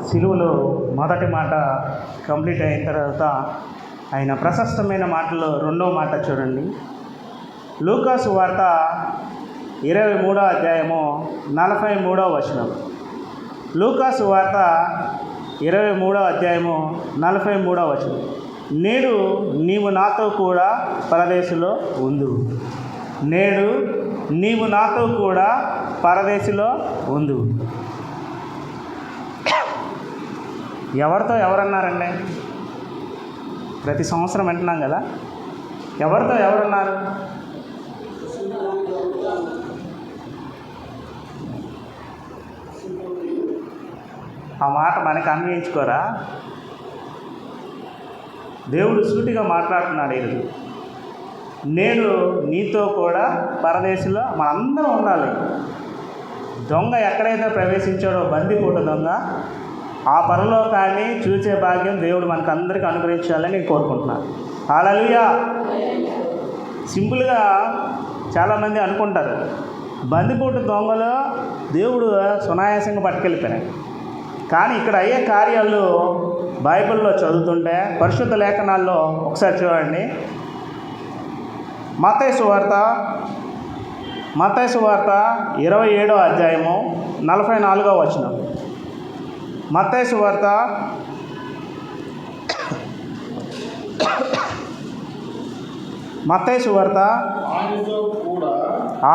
సిలువలో మొదటి మాట కంప్లీట్ అయిన తర్వాత ఆయన ప్రశస్తమైన మాటలో రెండవ మాట చూడండి. లూకాసు వార్త 23వ అధ్యాయము 43వ వచనం. లూకాసు వార్త 23వ అధ్యాయము 43వ వచనం. నేడు నీవు నాతో కూడా పరదేశంలో ఉండు. నేడు నీవు నాతో కూడా పరదేశంలో ఉండు. ఎవరితో ఎవరన్నారండి? ప్రతి సంవత్సరం వింటున్నాం కదా. ఎవరితో ఎవరన్నారు? ఆ మాట మనకి అన్వయించుకోరా? దేవుడు సూటిగా మాట్లాడుతున్నాడు ఈరోజు. నేను నీతో కూడా పరదేశంలో మనందరం ఉండాలి. దొంగ ఎక్కడైతే ప్రవేశించాడో, బందిపోటు దొంగ, ఆ పరలోకాన్ని చూసే భాగ్యం దేవుడు మనకు అందరికీ అనుగ్రహించాలని నేను కోరుకుంటున్నాను. హల్లెలూయా. సింపుల్గా చాలామంది అనుకుంటారు, బందిపోటు దొంగలు దేవుడు సునాయాసంగా పట్టుకెళ్ళిపోయినాయి. కానీ ఇక్కడ అయ్యే కార్యాలు బైబిల్లో చదువుతుంటే, పరిశుద్ధ లేఖనాల్లో ఒకసారి చూడండి. మత్తయి సువార్త 27వ అధ్యాయము 44వ వచనం. మత్తయి సువార్త 27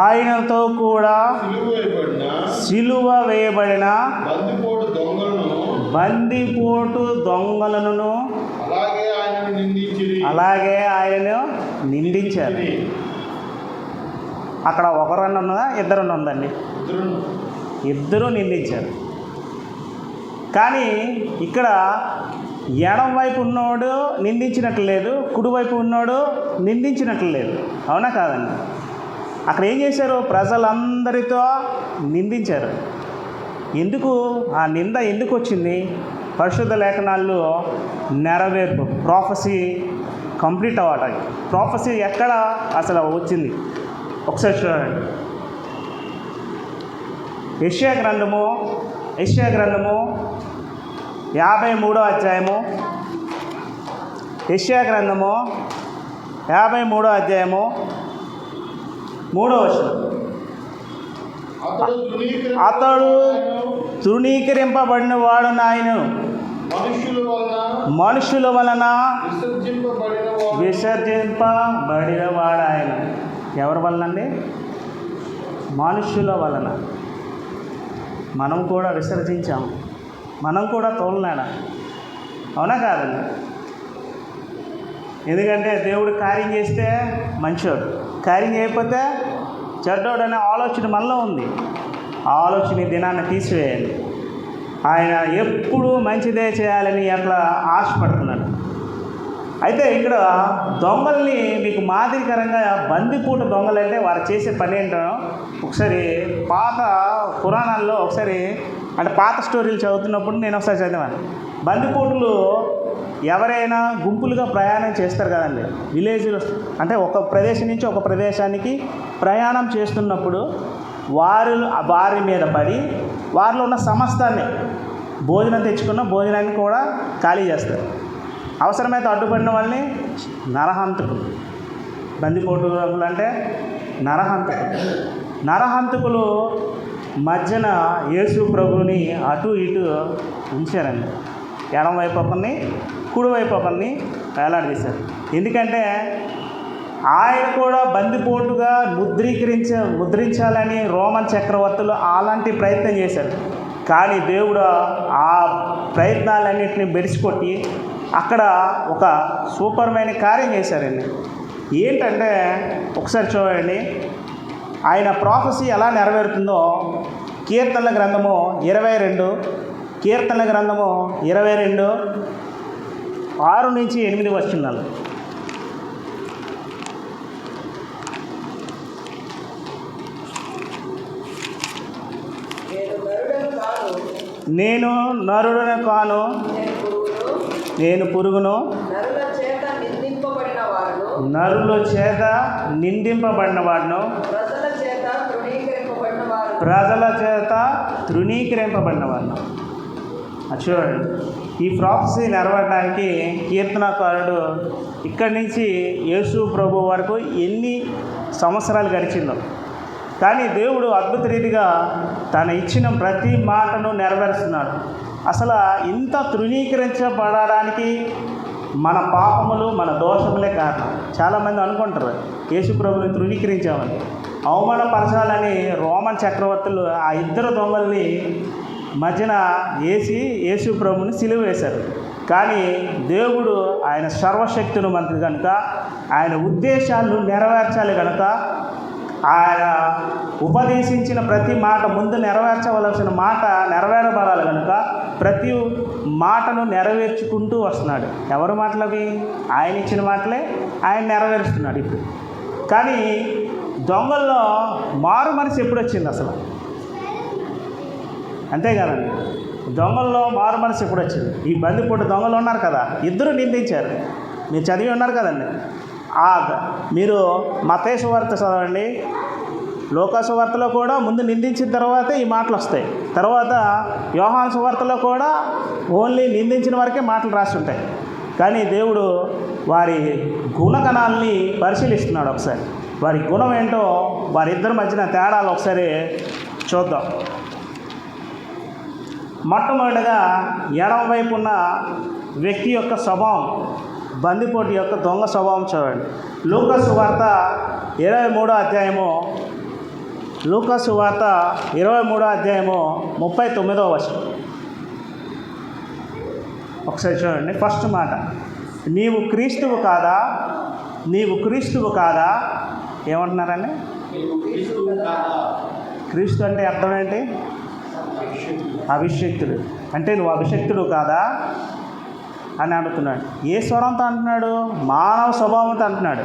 ఆయనతో కూడా సిలువ వేయబడిన బందిపోటు దొంగలను అలాగే ఆయనను నిందించారు. అక్కడ ఒకరన్నా ఉన్నదా, ఇద్దరన్నా ఉందండి? ఇద్దరు నిందించారు. కానీ ఇక్కడ ఎడం వైపు ఉన్నోడు నిందించినట్లు లేదు, కుడివైపు ఉన్నోడు నిందించినట్లు లేదు. అవునా కాదండి? అక్కడ ఏం చేశారు? ప్రజలందరితో నిందించారు. ఎందుకు ఆ నింద ఎందుకు వచ్చింది? పరిశుద్ధ లేఖనాల్లో నెరవేర్పు, ప్రాఫెసీ కంప్లీట్ అవ్వటానికి. ప్రాఫెసీ ఎక్కడ అసలు వచ్చింది ఒకసారి చూడండి. యెషయా గ్రంథము 53వ అధ్యాయము. యెషయా గ్రంథము 53వ అధ్యాయము 3వ వచనం. అతడు తృణీకరింపబడిన వాడు నాయను, మనుషుల వలన విసర్జింపబడిన వాడు ఆయన. ఎవరి వలన అండి? మనుషుల వలన. మనం కూడా విసర్జించాము, మనం కూడా తోలనాడా? అవునా కాదండి? ఎందుకంటే దేవుడు కార్యం చేస్తే మంచోడు, కార్యం చేయకపోతే చెడ్డోడు అనే ఆలోచన మనలో ఉంది. ఆ ఆలోచన దినాన్ని తీసివేయాలి. ఆయన ఎప్పుడూ మంచిదే చేయాలని అట్లా ఆశపడుతున్నాడు. అయితే ఇక్కడ దొంగల్ని మీకు మాదిరికరంగా, బందిపోటు దొంగలంటే వారు చేసే పని ఏంటో ఒకసారి పాత పురాణాల్లో ఒకసారి, అంటే పాత స్టోరీలు చదువుతున్నప్పుడు నేను ఒకసారి చదివాను. బందిపోటులు ఎవరైనా గుంపులుగా ప్రయాణం చేస్తారు కదండి, విలేజ్లో, అంటే ఒక ప్రదేశం నుంచి ఒక ప్రదేశానికి ప్రయాణం చేస్తున్నప్పుడు వారి మీద పడి వారిలో ఉన్న సమస్తాన్ని, భోజనం తెచ్చుకున్న భోజనాన్ని కూడా ఖాళీ చేస్తారు. అవసరమైతే అడ్డుపడిన వాళ్ళని నరహంతకులు. బందిపోటు అంటే నరహంతకులు మధ్యన యేసు ప్రభువుని అటు ఇటు ఉంచారండి. ఎడం వైపు ఒకరిని, కుడివైపు ఒకరిని వేలాడదీశారు. ఎందుకంటే ఆయన కూడా బందిపోటుగా ముద్రించాలని రోమన్ చక్రవర్తులు అలాంటి ప్రయత్నం చేశారు. కానీ దేవుడు ఆ ప్రయత్నాలన్నింటినీ బెడిసికొట్టి అక్కడ ఒక సూపర్మైన కార్యం చేశారండి. ఏంటంటే ఒకసారి చూడండి, ఆయన ప్రాఫెసీ ఎలా నెరవేరుతుందో. కీర్తనల గ్రంథము 22 6-8 వచనాలు. నేను నరుడను కాను, నేను పురుగును, నరుల చేత నిందింపబడిన వాడును, ప్రజల చేత తృణీకరింపబడిన వాడును. అది చూడండి, ఈ ప్రాఫెసీ నెరవేరడానికి కీర్తనకారుడు ఇక్కడి నుంచి యేసు ప్రభు వరకు ఎన్ని సంవత్సరాలు గడిచిందో, కానీ దేవుడు అద్భుత రీతిగా తను ఇచ్చిన ప్రతి మాటను నెరవేరుస్తున్నాడు. అసలు ఇంత తృణీకరించబడడానికి మన పాపములు, మన దోషములే కారణం. చాలామంది అనుకుంటారు యేసు ప్రభుని తృణీకరించామని. అవమానపరచాలని రోమన్ చక్రవర్తులు ఆ ఇద్దరు దొంగల్ని మధ్యన వేసి యేసు ప్రభుని సిలువ వేశారు. కానీ దేవుడు ఆయన సర్వశక్తుని మంత్రి కనుక, ఆయన ఉద్దేశాలను నెరవేర్చాలి కనుక, ఆయన ఉపదేశించిన ప్రతి మాట, ముందు నెరవేర్చవలసిన మాట నెరవేరబడాలి కనుక ప్రతి మాటను నెరవేర్చుకుంటూ వస్తున్నాడు. ఎవరి మాటలవి? ఆయన ఇచ్చిన మాటలే ఆయన నెరవేరుస్తున్నాడు ఇప్పుడు. కానీ దొంగల్లో మారు మనసు ఎప్పుడు వచ్చింది అసలు? అంతే కదండి, దొంగల్లో మారు మనసు ఎప్పుడు వచ్చింది? ఈ బందిపోటు దొంగలు ఉన్నారు కదా, ఇద్దరు నిందించారు. మీరు చదివి ఉన్నారు కదండి. మీరు మత్తయి సువార్త చదవండి, లూకా సువార్తలో కూడా ముందు నిందించిన తర్వాతే ఈ మాటలు వస్తాయి. తర్వాత యోహాను సువార్తలో కూడా ఓన్లీ నిందించిన వరకే మాటలు రాసి ఉంటాయి. కానీ దేవుడు వారి గుణగణాలని పరిశీలిస్తున్నాడు. ఒకసారి వారి గుణం ఏంటో, వారిద్దరి మధ్యన తేడాలు ఒకసారి చూద్దాం. మొట్టమొదటిగా ఎడమ వైపు ఉన్న వ్యక్తి యొక్క స్వభావం, బందిపోటు యొక్క దొంగ స్వభావం చూడండి. లూకా సువార్త 23వ అధ్యాయము, లూకా సువార్త 23వ అధ్యాయము 39వ వచనం ఒకసారి చూడండి. ఫస్ట్ మాట, నీవు క్రీస్తువు కాదా, నీవు క్రీస్తువు కాదా. ఏమంటున్నారండి? క్రీస్తు అంటే అర్థం ఏంటి? అభిషక్తుడు. అంటే నువ్వు అభిషక్తుడు కాదా అని అడుగుతున్నాడు. ఏ స్వరంతో అంటున్నాడు? మానవ స్వభావంతో అంటున్నాడు.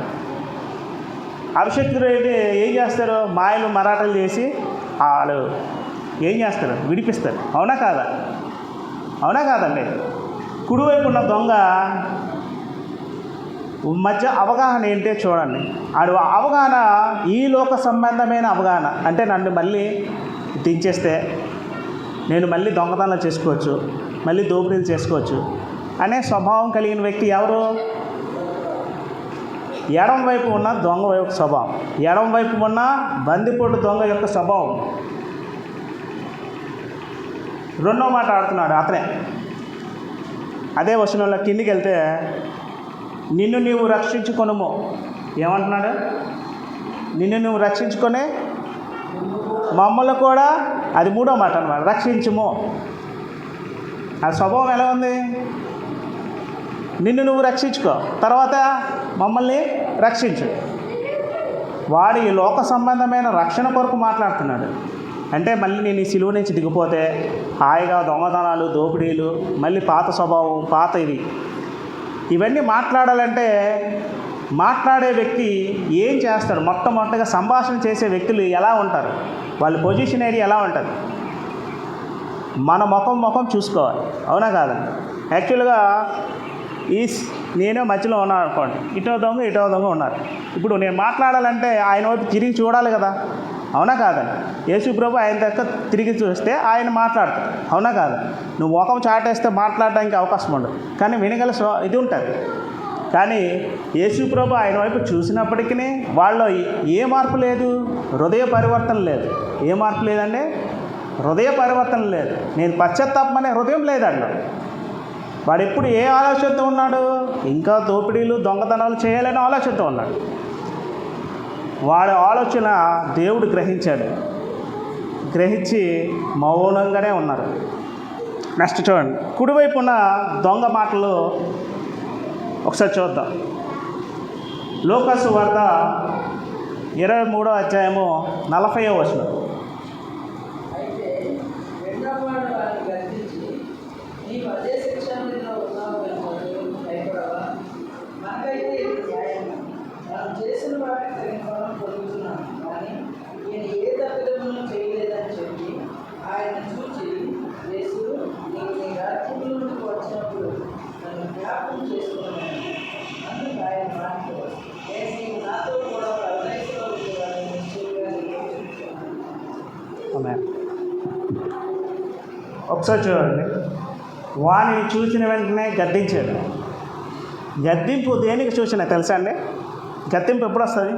అభిషక్తుడు అయితే ఏం చేస్తారు? మాయలు మరాఠలు చేసి వాళ్ళు ఏం చేస్తారు? విడిపిస్తారు. అవునా కాదా? అవునా కాదండి? కుడివైపు ఉన్న దొంగ మధ్య అవగాహన ఏంటో చూడండి. ఆడు అవగాహన ఈ లోక సంబంధమైన అవగాహన. అంటే నన్ను మళ్ళీ దించేస్తే నేను మళ్ళీ దొంగతనాలు చేసుకోవచ్చు, మళ్ళీ దోపిడీలు చేసుకోవచ్చు అనే స్వభావం కలిగిన వ్యక్తి ఎవరు? ఎడం వైపు ఉన్న దొంగ యొక్క స్వభావం, ఎడం వైపు ఉన్న బందిపోటు దొంగ యొక్క స్వభావం. రెండో మాట ఆడుతున్నాడు అతనే. అదే వచనంలో కిందికి వెళ్తే, నిన్ను నీవు రక్షించుకొనుము. ఏమంటున్నాడు? నిన్ను నువ్వు రక్షించుకొని మమ్మల్ని కూడా, అది మూడో మాట అన్నమాట, రక్షించుము. ఆ స్వభావం ఎలా ఉంది? నిన్ను నువ్వు రక్షించుకో, తర్వాత మమ్మల్ని రక్షించు. వాడు ఈ లోక సంబంధమైన రక్షణ కొరకు మాట్లాడుతున్నాడు. అంటే మళ్ళీ నేను ఈ సిలువ నుంచి దిగిపోతే హాయిగా దొంగతనాలు, దోపిడీలు, మళ్ళీ పాత స్వభావం, పాత ఇవన్నీ మాట్లాడాలంటే మాట్లాడే వ్యక్తి ఏం చేస్తాడు? మొట్టమొదటిగా సంభాషణ చేసే వ్యక్తులు ఎలా ఉంటారు? వాళ్ళ పొజిషన్ ఏరియా ఎలా ఉంటుంది? మన ముఖం చూసుకోవాలి. అవునా కాదా? యాక్చువల్గా నేను మధ్యలో ఉన్నాను అనుకోండి, ఇటో దొంగ ఉన్నారు. ఇప్పుడు నేను మాట్లాడాలంటే ఆయన వైపు తిరిగి చూడాలి కదా. అవునా కాదండి? యేసు ప్రభు ఆయన దగ్గర తిరిగి చూస్తే ఆయన మాట్లాడతాడు. అవునా కాదా? నువ్వు ముఖం చాటేస్తే మాట్లాడడానికి అవకాశం ఉండదు, కానీ వినగల ఇది ఉంటుంది. కానీ యేసు ప్రభు ఆయన వైపు చూసినప్పటికీ వాళ్ళలో ఏ మార్పు లేదు, హృదయ పరివర్తన లేదు. ఏ మార్పు లేదండి? హృదయ పరివర్తన లేదు. నేను పశ్చాత్తాపం అనే హృదయం లేదండి. వాడు ఎప్పుడు ఏ ఆలోచనతో ఉన్నాడు? ఇంకా దోపిడీలు, దొంగతనాలు చేయాలనే ఆలోచనతో ఉన్నాడు. వాడి ఆలోచన దేవుడు గ్రహించాడు. గ్రహించి మౌనంగానే ఉన్నారు. నెక్స్ట్ చూడండి, కుడివైపు ఉన్న దొంగ మాటలు ఒకసారి చూద్దాం. లూకా సువార్త 23వ అధ్యాయము 40వ వచనం. ఒకసారి చూడండి, వాణిని చూసిన వెంటనే గద్దించాడు. గద్దింపు దేనికి చూసినా తెలుసా అండి? గద్దింపు ఎప్పుడు వస్తుంది?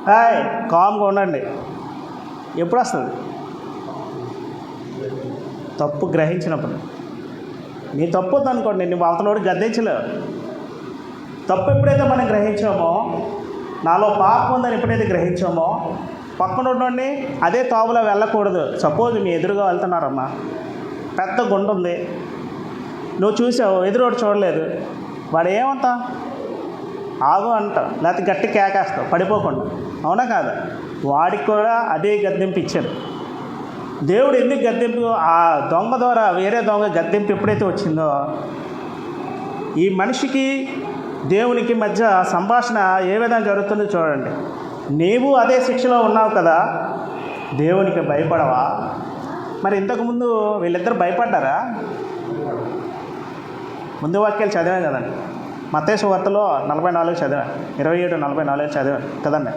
హాయ్ కామ్గా ఉండండి. ఎప్పుడు వస్తుంది? తప్పు గ్రహించినప్పుడు. నీ తప్పు ఉందనుకోండి, నువ్వు అవతలోడు గద్దించలేవు. తప్పు ఎప్పుడైతే మనం గ్రహించామో, నాలో పాపం ఉందని ఎప్పుడైతే గ్రహించామో, పక్కన ఉండండి అదే తావులో వెళ్ళకూడదు. సపోజ్ మీ ఎదురుగా వెళ్తున్నారమ్మా, పెద్ద గుంట ఉంది, నువ్వు చూసావు, ఎదురోడు చూడలేదు, వాడు ఏమంటా? ఆగు అంటావు, లేకపోతే గట్టి కేకేస్తావు పడిపోకుండా. అవునా కాదా? వాడికి కూడా అదే గద్దెంపు ఇచ్చాడు దేవుడు. ఎందుకు గద్దెంపు? ఆ దొంగ ద్వారా వేరే దొంగ గద్దెంపు ఎప్పుడైతే వచ్చిందో, ఈ మనిషికి దేవునికి మధ్య సంభాషణ ఏ విధంగా జరుగుతుందో చూడండి. నీవు అదే శిక్షలో ఉన్నావు కదా, దేవునికి భయపడవా? మరి ఇంతకుముందు వీళ్ళిద్దరు భయపడ్డారా? ముందు వాక్యాలు చదివాం కదండి, మత్తయి సువార్తలో 44 చదివాను, 27-44 చదివాను కదండి.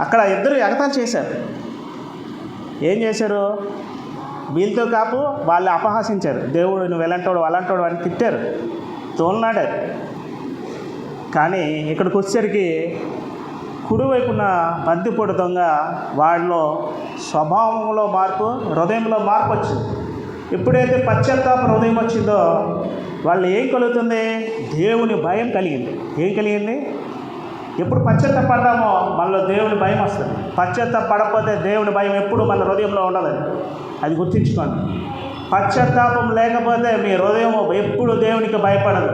అక్కడ ఇద్దరు ఎగతాళి చేశారు. ఏం చేశారు? వీళ్ళతో కాపు వాళ్ళు అపహాసించారు. దేవుడు నువ్వు ఎలాంటోడు అలాంటోడు అని తిట్టారు, తోలనాడారు. కానీ ఇక్కడికి వచ్చేసరికి కుడివైపున బందిపోటు దొంగ వాళ్ళలో స్వభావంలో మార్పు, హృదయంలో మార్పు వచ్చింది. ఎప్పుడైతే పశ్చాత్తాప హృదయం వచ్చిందో వాళ్ళు ఏం కలుగుతుంది? దేవుని భయం కలిగింది. ఏం కలిగింది? ఎప్పుడు పశ్చాత్తాపడ్డామో మనలో దేవుని భయం వస్తుంది. పశ్చాత్తాపడకపోతే దేవుని భయం ఎప్పుడు మన హృదయంలో ఉండదు. అది గుర్తుంచుకోండి. పశ్చాత్తాపం లేకపోతే మీ హృదయం ఎప్పుడు దేవునికి భయపడదు.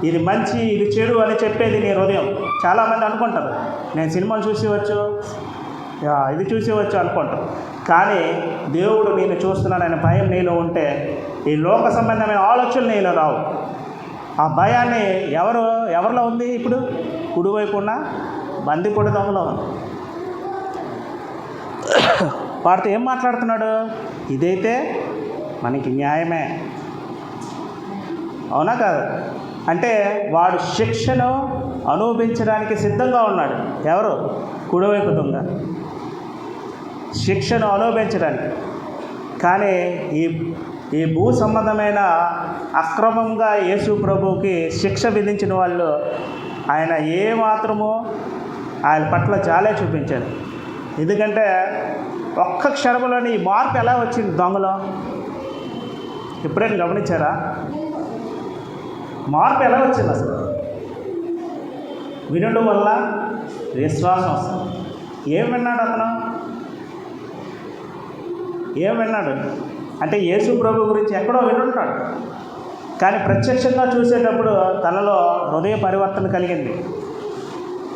ఇది మంచి, ఇది చెడు అని చెప్పేది నీ హృదయం. చాలామంది అనుకుంటారు, నేను సినిమాలు చూసేవచ్చు, ఇది చూసేవచ్చు అనుకుంటారు. కానీ దేవుడు నేను చూస్తున్నాననే భయం నీలో ఉంటే ఈ లోక సంబంధమైన ఆలోచనలు నీలో రావు. ఆ భయాన్ని ఎవరిలో ఉంది? ఇప్పుడు కుడివైపు ఉన్న బందిపోటు దొంగలో ఉంది. వాడితో ఏం మాట్లాడుతున్నాడు? ఇదైతే మనకి న్యాయమే, అవునా కాదు? అంటే వాడు శిక్షను అనుభవించడానికి సిద్ధంగా ఉన్నాడు. ఎవరు? కుడివైపు దొంగ శిక్షను అనుభవించడానికి. కానీ ఈ భూ సంబంధమైన అక్రమంగా యేసు ప్రభువుకి శిక్ష విధించిన వాళ్ళు ఆయన ఏమాత్రము ఆయన పట్ల జాలే చూపించారు. ఎందుకంటే ఒక్క క్షణంలోని ఈ మార్పు ఎలా వచ్చింది దొంగలో? ఎప్పుడైనా గమనించారా? మార్పు ఎలా వచ్చింది? అసలు వినడం వల్ల విశ్వాసం వస్తుంది. ఏం విన్నాడు అతను? ఏం విన్నాడు అంటే యేసు ప్రభు గురించి ఎక్కడో వినుంటాడు, కానీ ప్రత్యక్షంగా చూసేటప్పుడు తనలో హృదయ పరివర్తన కలిగింది.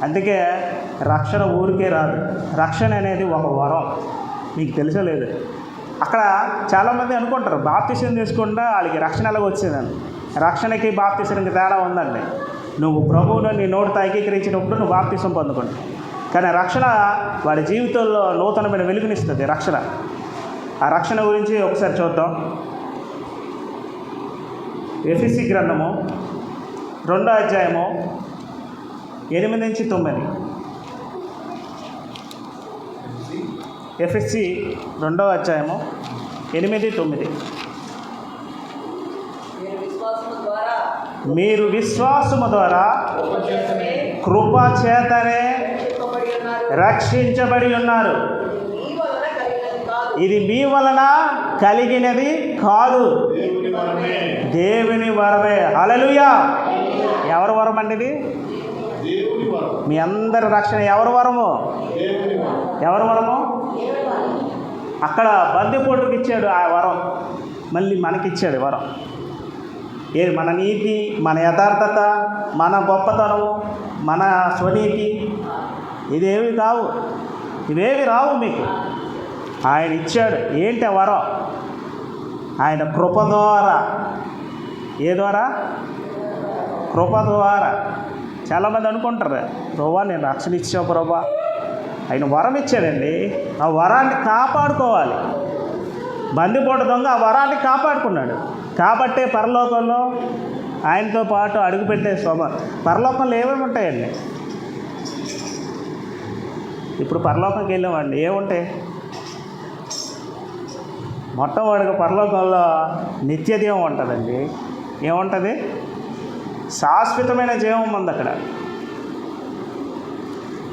అందుకే రక్షణ ఊరికే రాదు. రక్షణ అనేది ఒక వరం. మీకు తెలుసో లేదు? అక్కడ చాలామంది అనుకుంటారు బాప్తిసం తీసుకుంటా వాళ్ళకి రక్షణ ఎలాగ వచ్చిందని. రక్షణకి బాప్తిసానికి తేడా ఉందండి. నువ్వు ప్రభువును నీ నోటితో అంగీకరించినప్పుడు నువ్వు బాప్తిసం పొందుకుంటావు. కానీ రక్షణ వాడి జీవితంలో నూతనమైన వెలుగునిస్తుంది. రక్షణ, ఆ రక్షణ గురించి ఒకసారి చూద్దాం. ఎఫెసీ గ్రంథము 2వ అధ్యాయము 8-9. ఎఫెసీ 2వ అధ్యాయము 8-9. మీరు విశ్వాసము ద్వారా కృప చేతనే రక్షించబడి ఉన్నారు. ఇది మీ వలన కలిగినది కాదు, దేవుని వరమే. హల్లెలూయా! ఎవరి వరం అండి ఇది? మీ అందరి రక్షణ ఎవరి వరము? ఎవరి వరము? అక్కడ బందిపోటుకి ఇచ్చాడు ఆ వరం, మళ్ళీ మనకిచ్చాడు వరం. ఏది? మన నీతి, మన యథార్థత, మన గొప్పతనము, మన స్వనీతి, ఇదేవి కావు. ఇవేవి రావు మీకు. ఆయన ఇచ్చాడు. ఏంటి ఆ వరం? ఆయన కృప ద్వారా. ఏ ద్వారా? కృప ద్వారా. చాలామంది అనుకుంటారు, ప్రభా నేను రక్షణ ఇచ్చావు ప్రభా. ఆయన వరం ఇచ్చాడండి. ఆ వరాన్ని కాపాడుకోవాలి. బందిపోటు దొంగ ఆ వరాన్ని కాపాడుకున్నాడు కాబట్టే పరలోకంలో ఆయనతో పాటు అడుగుపెట్టే పరలోకంలో ఏమేమి ఉంటాయండి? ఇప్పుడు పరలోకంకి వెళ్ళామండి, ఏముంటాయి? మొట్టమొదటిగా పరలోకంలో నిత్య జీవం ఉంటుందండి. ఏముంటుంది? శాశ్వతమైన జీవం ఉంది అక్కడ.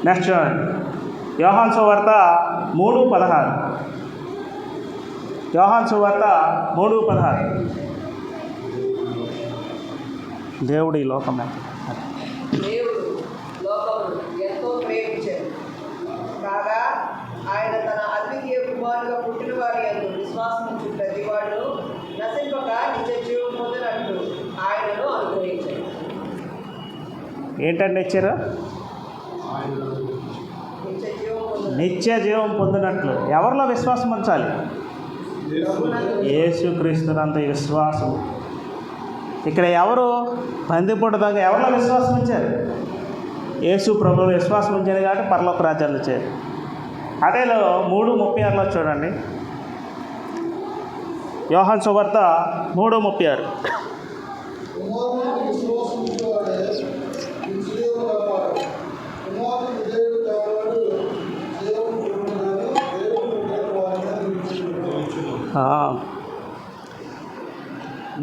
నెక్స్ట్ చూడండి, యోహాను సువార్త 3:16. యోహాను సువార్త 3:16. దేవుడు ఈ లోకం దేవుడు లోకమును ఎంతో ప్రేమించాడు కాగా ఆయన తన అద్వితీయ కుమారుగా పుట్టిన వారి యందు విశ్వాసముంచు ప్రతివాడు నశింపక నిత్య జీవం పొందినట్లు ఆయనను అనుగ్రహించాడు. ఏంటంటే ఇచ్చారు? నిత్య జీవం పొందినట్లు. ఎవరిలో విశ్వాసం ఉంచాలి? యేసుక్రీస్తునంత విశ్వాసం. ఇక్కడ ఎవరు పందిపూట దాకా ఎవరిలో విశ్వాసం ఉంచారు? యేసు ప్రభువులో విశ్వాసం ఉంచారు కాబట్టి పరలోక రాజ్యాలు వచ్చారు. అదేలో 3:36 చూడండి, యోహాను సువార్త 3:36.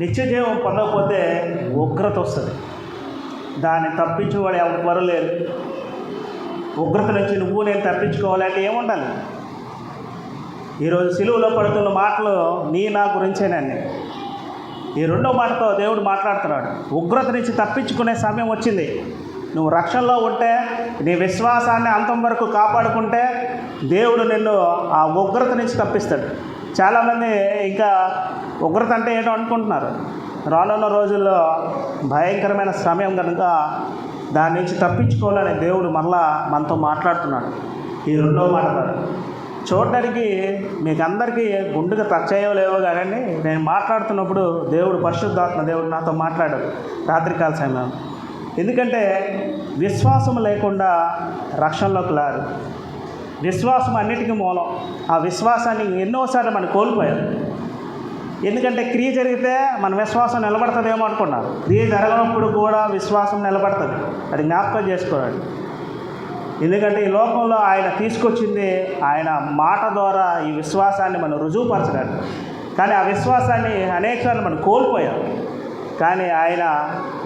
నిత్య జీవం పొందకపోతే ఉగ్రత వస్తుంది. దాన్ని తప్పించుకోవాలి ఎవరు లేరు. ఉగ్రత నుంచి నువ్వు నేను తప్పించుకోవాలంటే ఏముండాలి? ఈరోజు సిలువలో పడుతున్న మాటలు నా గురించేనండి. ఈ రెండో మాటతో దేవుడు మాట్లాడుతున్నాడు. ఉగ్రత నుంచి తప్పించుకునే సమయం వచ్చింది. నువ్వు రక్షణలో ఉంటే, నీ విశ్వాసాన్ని అంతం వరకు కాపాడుకుంటే దేవుడు నిన్ను ఆ ఉగ్రత నుంచి తప్పిస్తాడు. చాలామంది ఇంకా ఉగ్రత అంటే ఏంటో అనుకుంటున్నారు. రానున్న రోజుల్లో భయంకరమైన సమయం కనుక దాని నుంచి తప్పించుకోవాలని దేవుడు మళ్ళా మనతో మాట్లాడుతున్నాడు. ఈ రెండో మాట చూడడానికి మీకు అందరికీ గుండెగా టచ్ అయ్యలేవో కానీ నేను మాట్లాడుతున్నప్పుడు దేవుడు, పరిశుద్ధాత్మ దేవుడు నాతో మాట్లాడాడు రాత్రికాల సమయం. ఎందుకంటే విశ్వాసం లేకుండా రక్షణలోకి రారు. విశ్వాసం అన్నిటికీ మూలం. ఆ విశ్వాసాన్ని ఎన్నోసార్లు మనం కోల్పోయాం. ఎందుకంటే క్రియ జరిగితే మన విశ్వాసం నిలబడుతుందేమో అనుకున్నారు. క్రియ జరగనప్పుడు కూడా విశ్వాసం నిలబడుతుంది. అది జ్ఞాపకం చేసుకోవాలి. ఎందుకంటే ఈ లోకంలో ఆయన తీసుకొచ్చింది ఆయన మాట ద్వారా ఈ విశ్వాసాన్ని మనం రుజువుపరచడానికి. కానీ ఆ విశ్వాసాన్ని అనేకసార్లు మనం కోల్పోయాం. కానీ ఆయన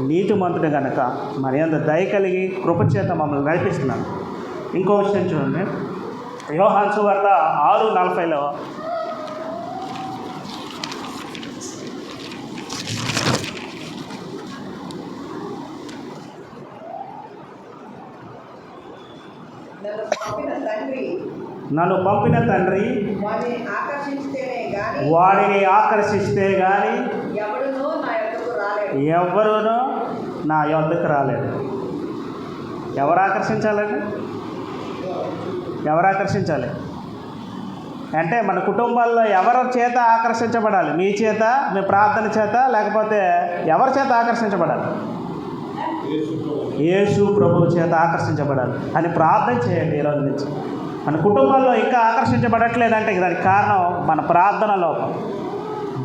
నీతిమంతుడు కనుక మన యందు దయ కలిగి కృపచేత మమ్మల్ని నడిపిస్తున్నాడు. ఇంకో విషయం చూడండి, యోహాను సువార్త 6:40. నన్ను పంపిన తండ్రి వాడిని ఆకర్షిస్తే కానీ ఎవరునూ నా యొద్దకు రాలేదు. ఎవరు ఆకర్షించాలండి? ఎవరు ఆకర్షించాలి అంటే మన కుటుంబాల్లో ఎవరి చేత ఆకర్షించబడాలి? మీ చేత, మీ ప్రార్థన చేత, లేకపోతే ఎవరి చేత ఆకర్షించబడాలి? యేసు ప్రభువు చేత ఆకర్షించబడాలి అని ప్రార్థన చేయండి. ఈరోజు నుంచి మన కుటుంబాల్లో ఇంకా ఆకర్షించబడట్లేదంటే దానికి కారణం మన ప్రార్థన లోపం.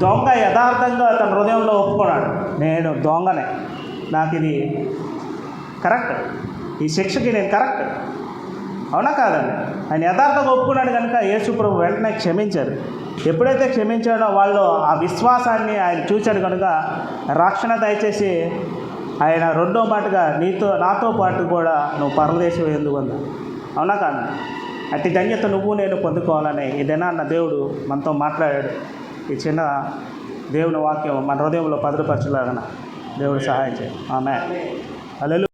దొంగ యథార్థంగా తన హృదయంలో ఒప్పుకున్నాడు, నేను దొంగనే, నాకు ఇది కరెక్ట్, ఈ శిక్షకి నేను కరెక్ట్. అవునా కాదండి? ఆయన యథార్థంగా ఒప్పుకున్నాడు కనుక యేసు ప్రభు వెంటనే క్షమించారు. ఎప్పుడైతే క్షమించాడో వాళ్ళు ఆ విశ్వాసాన్ని ఆయన చూశాడు కనుక రక్షణ దయచేసి ఆయన రెండో మాటగా నాతో పాటు కూడా నువ్వు పరదేశం ఎందుకు అందా. అవునా కాదు? అట్టి ధన్యత నువ్వు నేను పొందుకోవాలని ఈ దినాన్న దేవుడు మనతో మాట్లాడాడు. ఈ చిన్న దేవుని వాక్యం మన హృదయంలో భద్రపరచలాగన దేవుడు సహాయం చేయాలి. ఆమేన్. హల్లెలూయా.